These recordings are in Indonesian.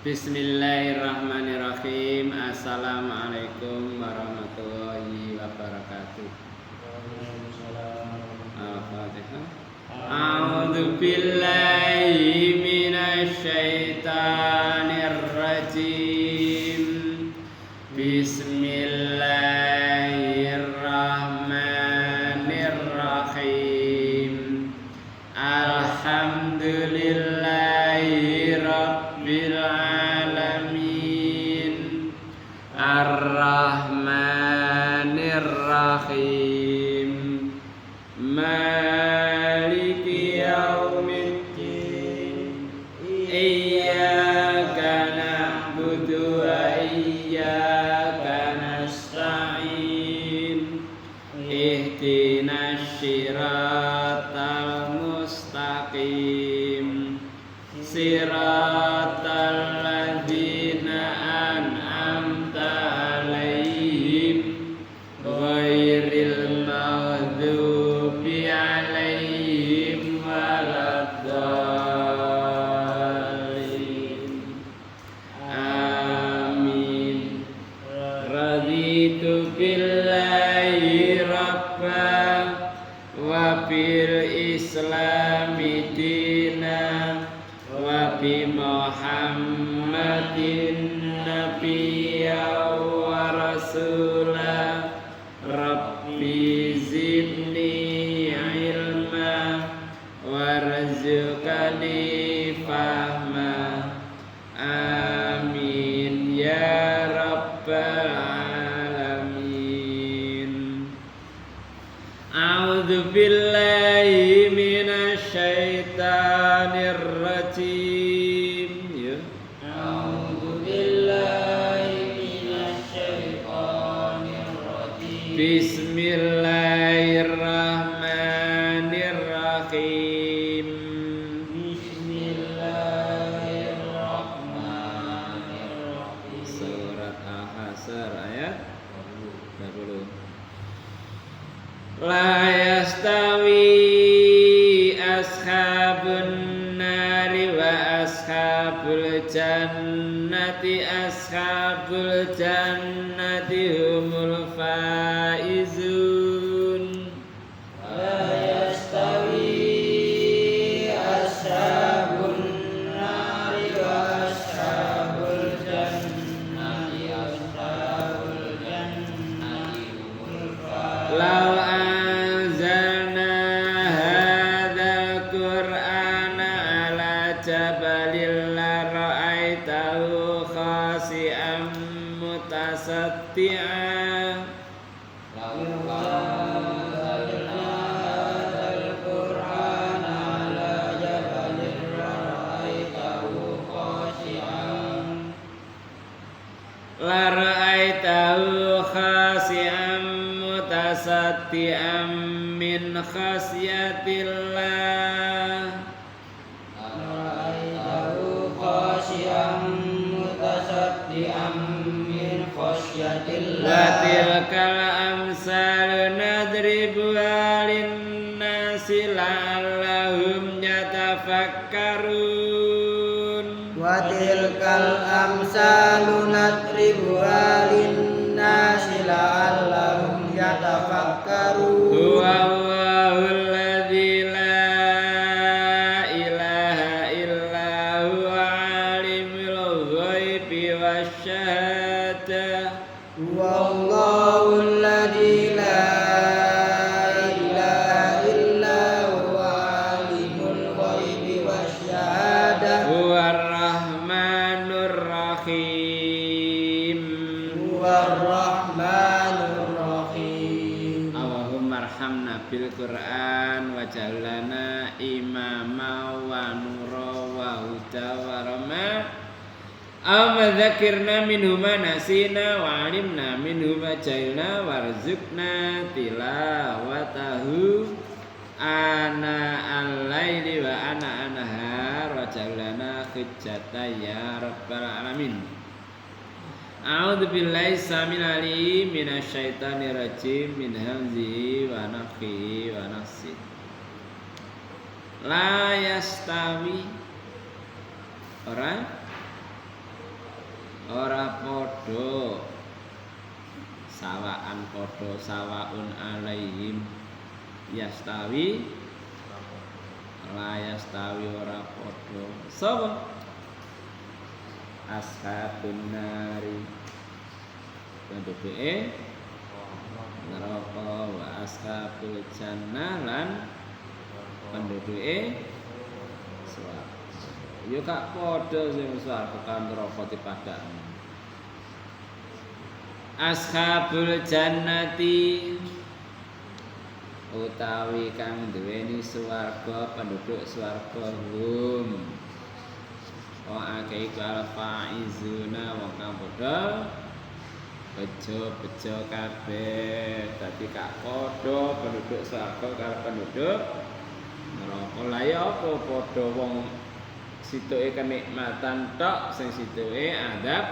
Bismillahirrahmanirrahim. Assalamualaikum warahmatullahi wabarakatuh. Al-Fatihah. A'udzu billahi minasy syaithanir rajim. Bismillahirrahmanirrahim. Alhamdulillahi rabbil alamin. Ar-Rahmanir Rahim. Maliki yaumiddin. Iyyaka na'budu wa iyyaka nasta'in. Ihdinas siratal mustaqim. Siratal ladzina an'amta 'alaihim ghairil maghdubi 'alaihim waladdallin. Amin. Raditu billahi rabban wa bil islami dinan wa bi Muhammadin nabiyya wa rasula. Rabbi zidni ilma warzuqni fahma. Amin ya rabbal alamin. A'udzu billahi minasy syaithanir rajim. Ya. A'udzu billahi minasy syaithanir rajim. Bismillahirrahmanirrahim. Bismillahirrahmanirrahim. Surat Al-Hasyr ayat 20. La yastawi ashabun nari wa ashabul jannati. Ashabul jannati humul faizun. La yastawi ashabun nari wa ashabul jannati. Ashabul jannati humul faizun. Jabalil la ra'aitahu khasi'an mutasatti'an. Law anzalna hadzal qur'ana ala jabalin la ra'aitahu khashi'an. La ra'aitahu khasi'an mutasatti'an min khasyatillah. Wa tilkal amsalu nadribuha linnasi la'allahum yatafakkarun. Wa tilkal amsalu nadribuha linnasi la'allahum yatafakkarun. Huwallahul ladzi la ilaha illa huwa alimul ghaibi wasyahadah. Wallahul ladzi la ilaha illa huwa alimul ghaibi wasyahadah. Huwar rahmanur rahim. Huwar rahmanur rahim. Allahumma arhamna bil Qur'an waj'alna imama wa nura wa huda wa rahmah. Amma dzakirna minhu ma nasina wa 'alimna minhu ma jahilna warzuqna tilawatahu ana al-laili wa ana an-nahar waj'alna hujjatan ya rabbal alamin. A'udzu billahi samil alim minasy syaithanir rajim min hamzihi wa nafthihi wa nafsihi. La yastawi ora ora padha sawaan padha sawaun alaihim yastawi la yastawi ora padha sapa ashabun nari penduduk neraka wa ashabul jannah lan penduduke swarga. Ya gak padha sing swarga kan neraka dipadakno. Ashabul jannati utawi kang duweni swarga penduduk swarga hum wong akeh iku al-faizuna wong kang padha bejo kabeh dadi gak padha penduduk swarga karo penduduk neraka. Lah ya apa padha wong situke kenikmatan tok sing situke adab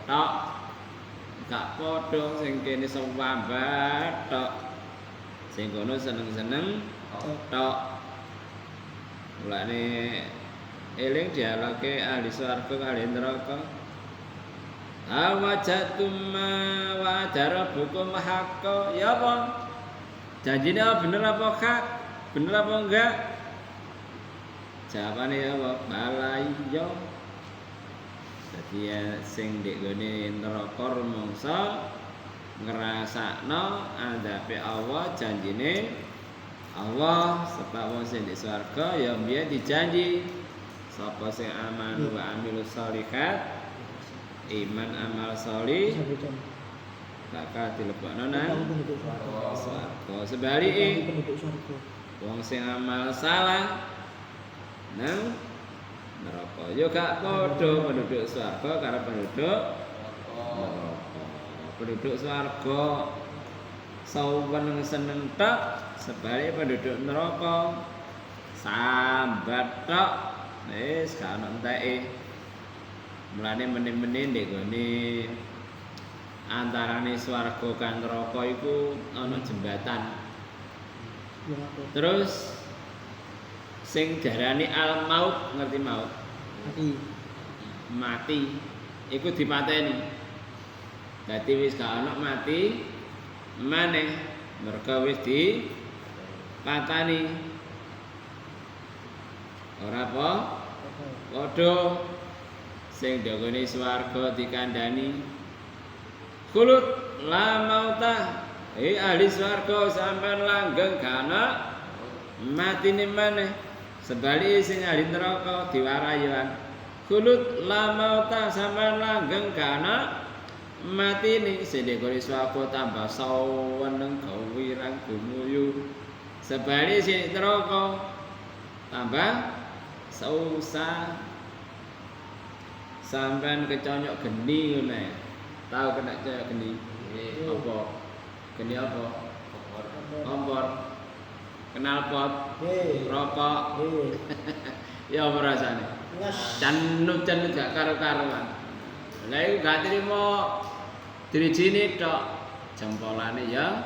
tok gak padha sing kene sewambat tok sing kono seneng-seneng tok. Mulane eling dialoge ahli swarga kali neraka. Awajatum wa darabukum haqqo ya apa? Janjine bener apa hak? Bener apa enggak? Jawabane ya apa? Bala iya. Dadi ya sing ndek gone neraka rumangsa ngrasakno andhape Allah janjine Allah sebab wong sing ndek swarga ya mbiyen dijanji sapa sing aman wa amilus sholihat iman amal sholih bakal dilebokno nang swarga. Sebalike wong sing amal salah nang neraka. Ya gak padha penduduk swarga karo penduduk neraka. Penduduk swarga seneng tok, sebalike penduduk neraka sambat tok. Wis gak ono enteke. Mulane meneh-meneh ndek gone antarane swarga kan neraka iku ana jembatan. Terus sing diarani al maut, ngerti maut? Mati. Iku dipateni. Dadi wis gak ana mati maneh merga wis dipatani. Ora apa? Padha sing dagone swarga dikandani khulud la mauta ahli swarga sampean langgeng kana matine maneh. Sebalike sing ahli neraka diwarayan khulud la mauta sampean langgeng kana matine. Sing dagone swarga tambah saweneng gawirang gumuyu. Sebalike sing neraka tambah susah sampean keconyok geni ngene. Tahu kena cocok geni? Apa? Geni apa? Kompor. Kenal pot? Rokok. Ya apa rasane? Canut-canut gak karo-karuan. Lah iku gak trimo dirijini tok. Jempolane ya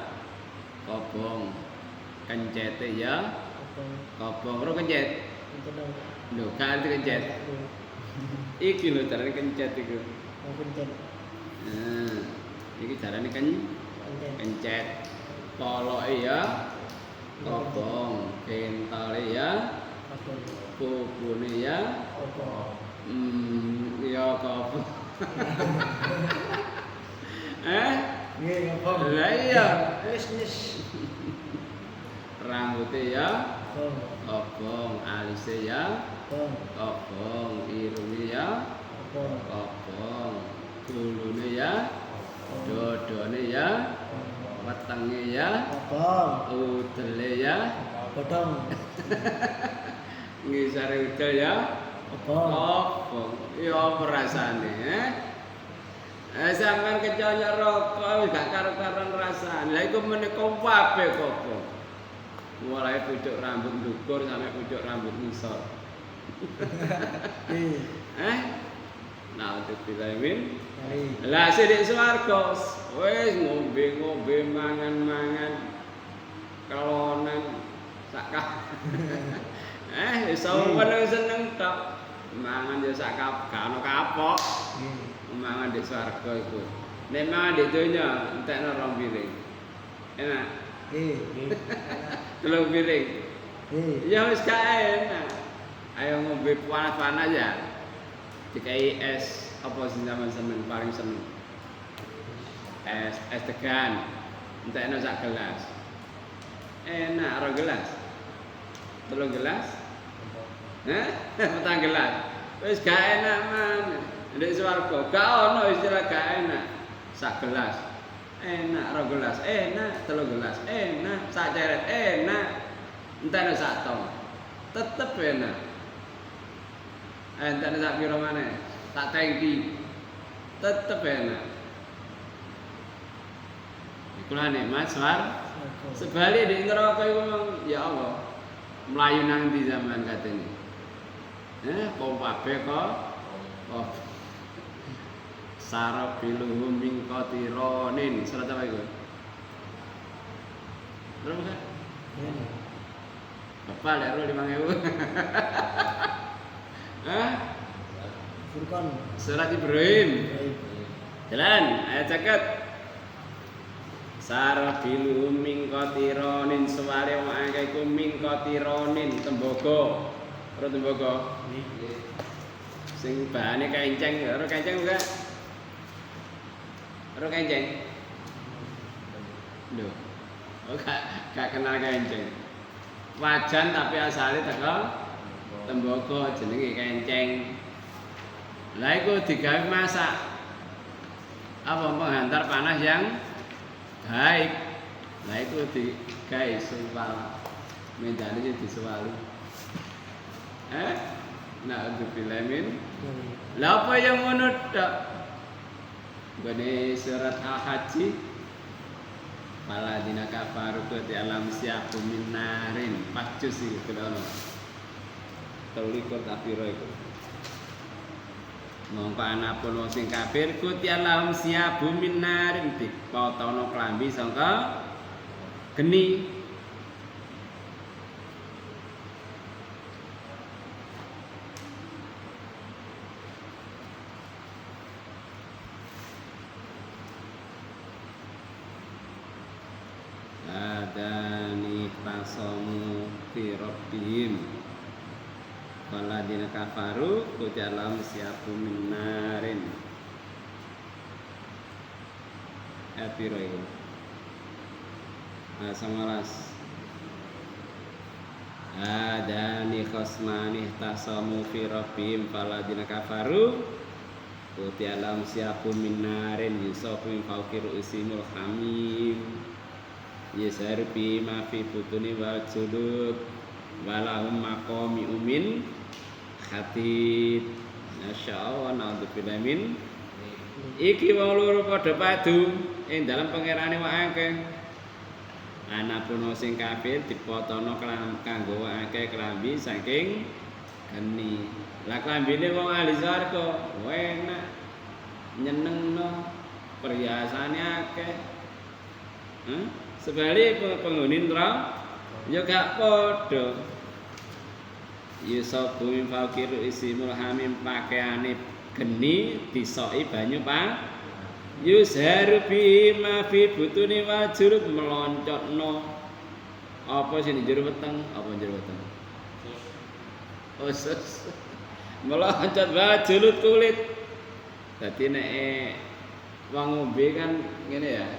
kobong. Kencete ya kobong. Ora kencet. Lho, gak kencet. Iki lho carane kencet iku. Oh, kencet. Nah, iki carane kencet. Poloke ya kobong, kentale ya kupune ya ya kobong. Nggih, kobong. Lah iya, wis. Rambute ya kobong, alise ya kobong, irunge ya kobong, gulune ya dodone ya wetenge ya kobong, udele ya godhong. Ngisare udel ya kobong. Ya apa rasane? Sampeyan keconyok rokok wis gak karo-karon rasane. Lah iku menika wae kobong. Mulai pucuk rambut ndukur sampai pucuk rambut ngisor. Nah, dibilamin. Lah sithik swarga wis ngombe-ngombe mangan-mangan kelonan sak iso seneng tok. mangan ya sak gak ono kapok. Mangan di swarga iku. Nek mangan di donya entekno 2 piring. Enak. 3 piring. Ya wis gak enak. Ayo ngombe panas-panas ya. Dikai es apa sing sampean seneng paling seneng? Es degan. Entekno sak gelas. Enak 2 gelas. 3 gelas? Hah? 4 gelas. Wis gak enak man. Ndek swarga gak ono istilah gak enak. Sak gelas. Enak 2 gelas. Enak 3 gelas. Enak sak ceret. Enak. Entekno sak tong. Tetep enak. Entekno sak piro maneh? Sak tangki. Tetep enak. Kula nikmat sebalik di neraka iku ya Allah. Melayu nang ndi sampean katene? Kok kabeh kok? Oh. Sarabiluhum min qatironin. Surat apa iku? Berapa kan? Apa lek 5.000? Hah? Furqan. Surat Ibrahim. Jalan, ayat caket. Sarabiluhum min qatironin suware wong akeh iku min qatironin tembaga. Ora tembaga. Sing bahane kenceng, ora kenceng enggak? Ora kenceng. Lho. Oh gak kenal kenceng. Wajan tapi asale teko tembaga jenenge kenceng. Lah iku digawe masak. Apa penghantar panas yang baik. Nah itu digawe suwal. Mendane iki disuwali. Nah untuk filamin. Lah apa yang ngono tok? Gone surat Al-Hajj. Maladina kafaru ti alam siapu minarin. Pacus iki kedono. 23 kafiro iku. Mongko anapun wong sing kafir kuti alam siapu minarin dipotono klambi sangka geni. Adani tasamu fi rabbihim waladina kafaru kujalam siapu minarin Epiro itu Sangalas Adani khosmani tasamu fi rabbihim waladina kafaru kujalam siapu minarin yusofu min fawqi ru'usimul hamim yasarbi ma fi butuni wal julud walahum maqami umin khatid masyaallah naudzubillah min iki wong loro padha padu ing dalam pangerane wong akeh anapun sing kafir dipotono kanggo wong akeh klambi saking geni lah klambine wong ahli swarga enak nyenengno perhiasane akeh sebalik penghuni neraka ya gak padha. Yusofu min fawqi ru'usimul hamim pakaiane geni disoki banyu pak. Yuzharu bi ma fi butuni wajurub meloncotno apa sing njero weteng, apa njero weteng. Usus. Meloncot wajulut kulit. Dadi nek wong ngombe kan ngene ya.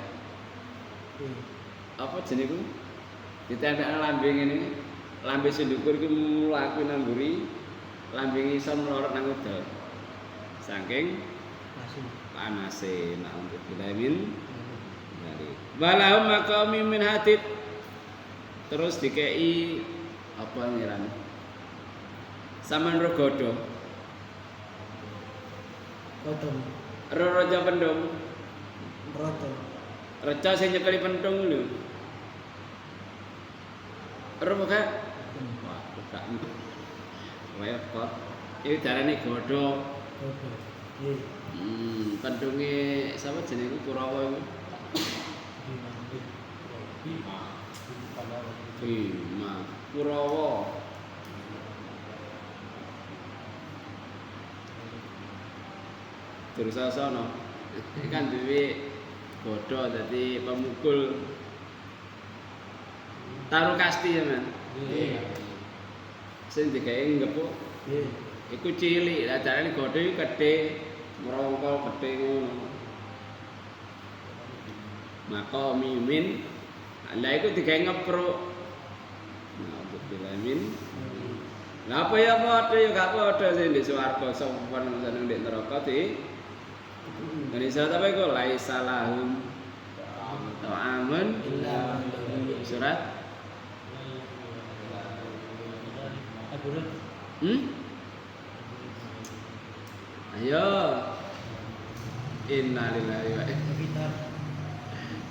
Apa jenenge ku? Ditendakne lambe ngene. Lambe sendukur iku mlaku nang mburi, lambe ngisor mlorot nang udel. Saking panase nak untuk bilamin dari walahum maqami min hatid. Terus dikei apa ngiran? Saman rogodo. Kodong. Rojo pendung. Roto. Reca sing nyekeli pentung lho. Ero kok? Wah, gak. Repot. Iki darane godho. Godho. Nggih. Pentunge sapa jenenge Kurawa iku? Bima. Kurawa. Dursasana. Iki kan duwe bodho dadi pemukul taruh kasti ya men. Sing digawe ngepuk Nggih. iku cilik, lah carane godho iki gedhe, merongkol gedhe ngono. Maka mimin lah iku digawe ngepruk. Nah, bilamin. Lah apa ya padha ya gak padha sing ndek swarga sopan seneng ndek neraka di. Indonesia apa iku laisa lahum ta'amun Illa surat Aduh. Ayo. Innalillahi wa inna. Kita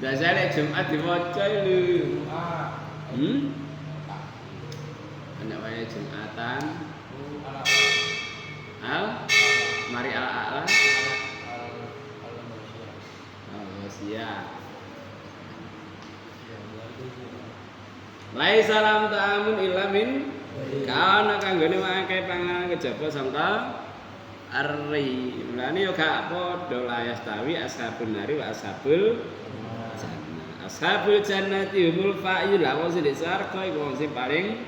Biasanya Jumat diwaca lho. Ana wae Jumatan. Mari ala. Oh, siap. Lai salam ta'amun illa min kana kanggone wae panganan kejaba sangka arri. Mulane yo gak padha layas tawi ashabun nari wa ashabul jannah. Ashabul jannati humul fa'il. Lah wong sing di swarga iku wong sing paling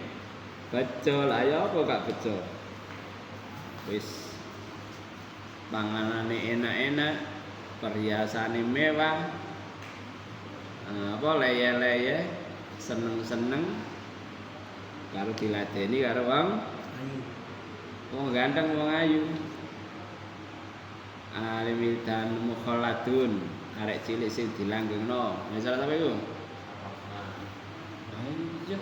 bejo. Lah ya apa gak bejo. Wis panganane enak-enak, perhiasane mewah. Apa leye-leye, seneng-seneng karo diladeni karo wong ayu. wong ganteng wong ayu. Alim dan mukhalladun, arek cilik sing dilanggengno. Misal apa iku? Ayo.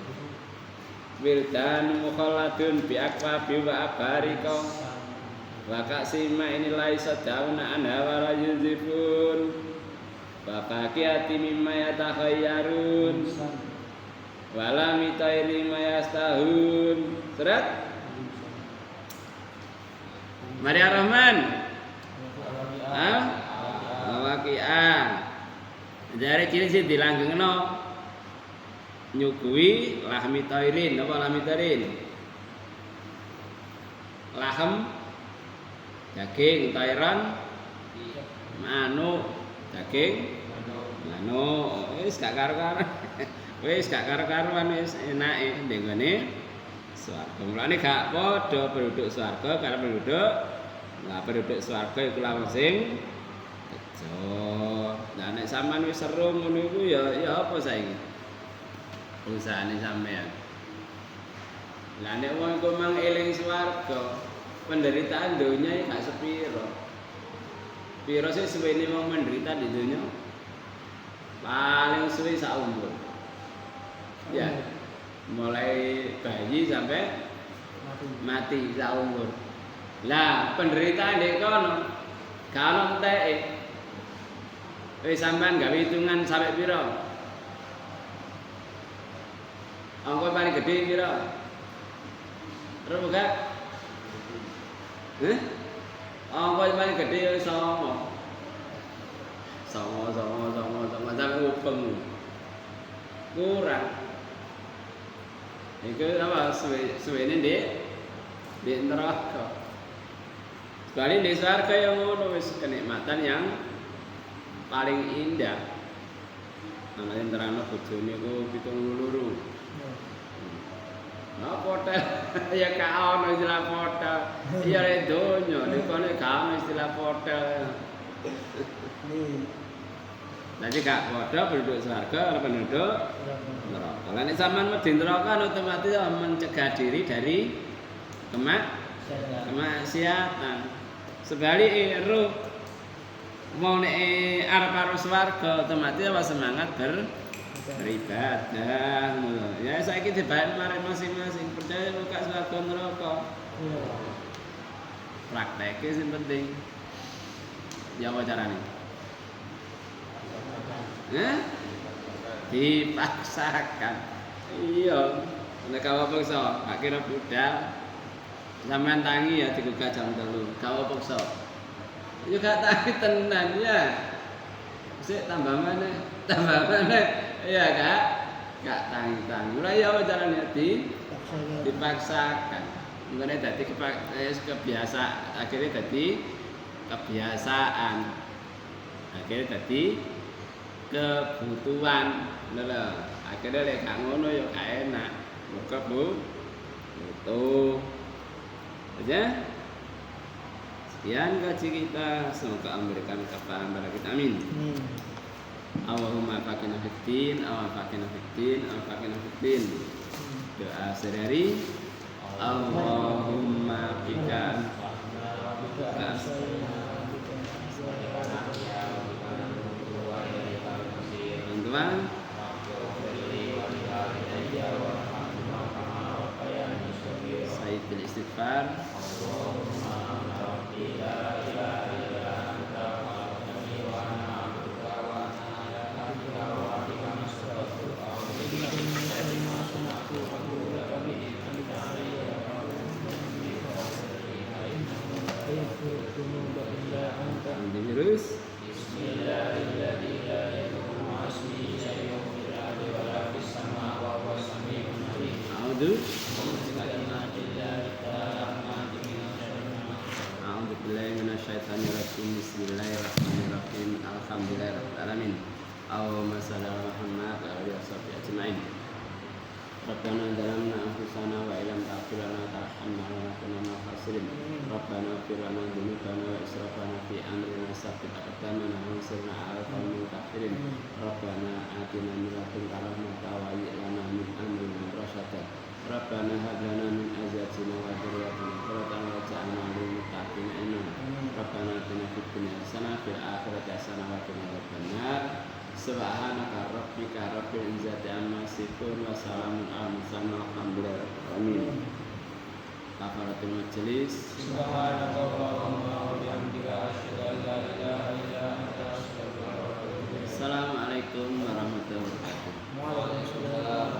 Wildan mukhalladun bi aqwabi wa abarika. Wa kasima ini laisa dauna anha wa la yuzifun. Wa faqiyati mimma yatakhayyarun. Wala mitairi mayastahun. Surat Mari Ar-Rahman. Waqi'ah. Jare ciri sing dilanggengno nyuguhi lahmi tairin, apa lahmi tairin? Lahem daging tairan manuk daging manuk wis gak karo-karo. Wis gak karo-karoan wis enake ning ngene swarga. Mulane gak padha penduduk swarga karo penduduk swarga iku lawang sing bejo. Lah nek sampean wis seru ngono iku ya apa saiki? Usahane sampean. Lah nek wong iku mang eling swarga, penderitaan donya gak sepiro. Piro sih suwene wong menderita di donya? Paling suwe sak umur. Ya, mulai bayi sampai mati sak umur. Lah penderitaan di kono kalau enteke wis sampean gawe hitungan sampai piro? Angka paling gede piro? Terus gak? Angka paling gede ya sama. Sama sampai upeng. Kurang. Iku apa suwene di neraka. Sekali di surga yang ngono wis kenikmatan yang paling indah. Namanya terano bojone ku 72. Nah, hotel ya gak ono istilah hotel. Iya rek donya niku nek gak ono istilah hotel. Jadi gak padha penduduk surga karo penduduk neraka. Lah nek sampean medhi neraka otomatis mencegah diri dari kemaksiatan. Sebaliknya roh mau nek arep karo swarga otomatis apa semangat beribadah. Ya saiki dibayar marang masing-masing. Percaya kok gak swarga neraka. Prakteke sing penting. Ya apa carane? Dipaksakan. Iya, nek kawa paksa, gak kira budal. Sampeyan tangi ya digugah jam 3. Kawa paksa. Ya gak tangi tenan ya. Sik tambah maneh. Iya Kak. Gak tangi-tangi. Ora ya apa carane dipaksakan. Mulane dadi kebiasa akhirnya dadi kebiasaan. Akhirnya tadi kebutuhan. Lho, akhirnya lek gak ngono ya gak enak. Mergo butuh. Aja. Sekian kaji kita, semoga memberikan kefahaman pada kita. Amin. Allahumma faqihna fiddin, faqihna fiddin, faqihna fiddin. Doa sehari. Allahumma bika teman-teman. Sayyidul istighfar. Terus A'udzu billahi minasyaitonir rajim. Bismillahirrahmanirrahim. Alhamdulillahirabbil alamin. Allahumma shalli ala Muhammad wa ala alihi ajmain. Rabbana zalamna anfusana wa illam taghfir lana wa tarhamna lanakunanna minal khasirin. Rabbana ighfir lana dzunubana wa israfana fi amrina sabbit aqdamana wa ansurna 'alal qawmil kafirin. Rabbana atina min ladunka rahmatan wa hayyi' lana min amrina rasyada. Rabbana hab lana min azwajina wa dhurriyyatina qurrata a'yun waj'alna lil muttaqina imama. Rabbana atina fid dunya hasanah wa fil akhirati hasanah wa qina adzabannar. Subhanaka rabbika rabbil izzati amma yasifun wa salamun alal mursalin walhamdulillahi rabbil alamin. Kafaratul majelis. Subhanallahumma wa bihamdika asyhadu an la ilaha illa anta astaghfiruka wa atubu ilaik. Assalamualaikum warahmatullahi wabarakatuh.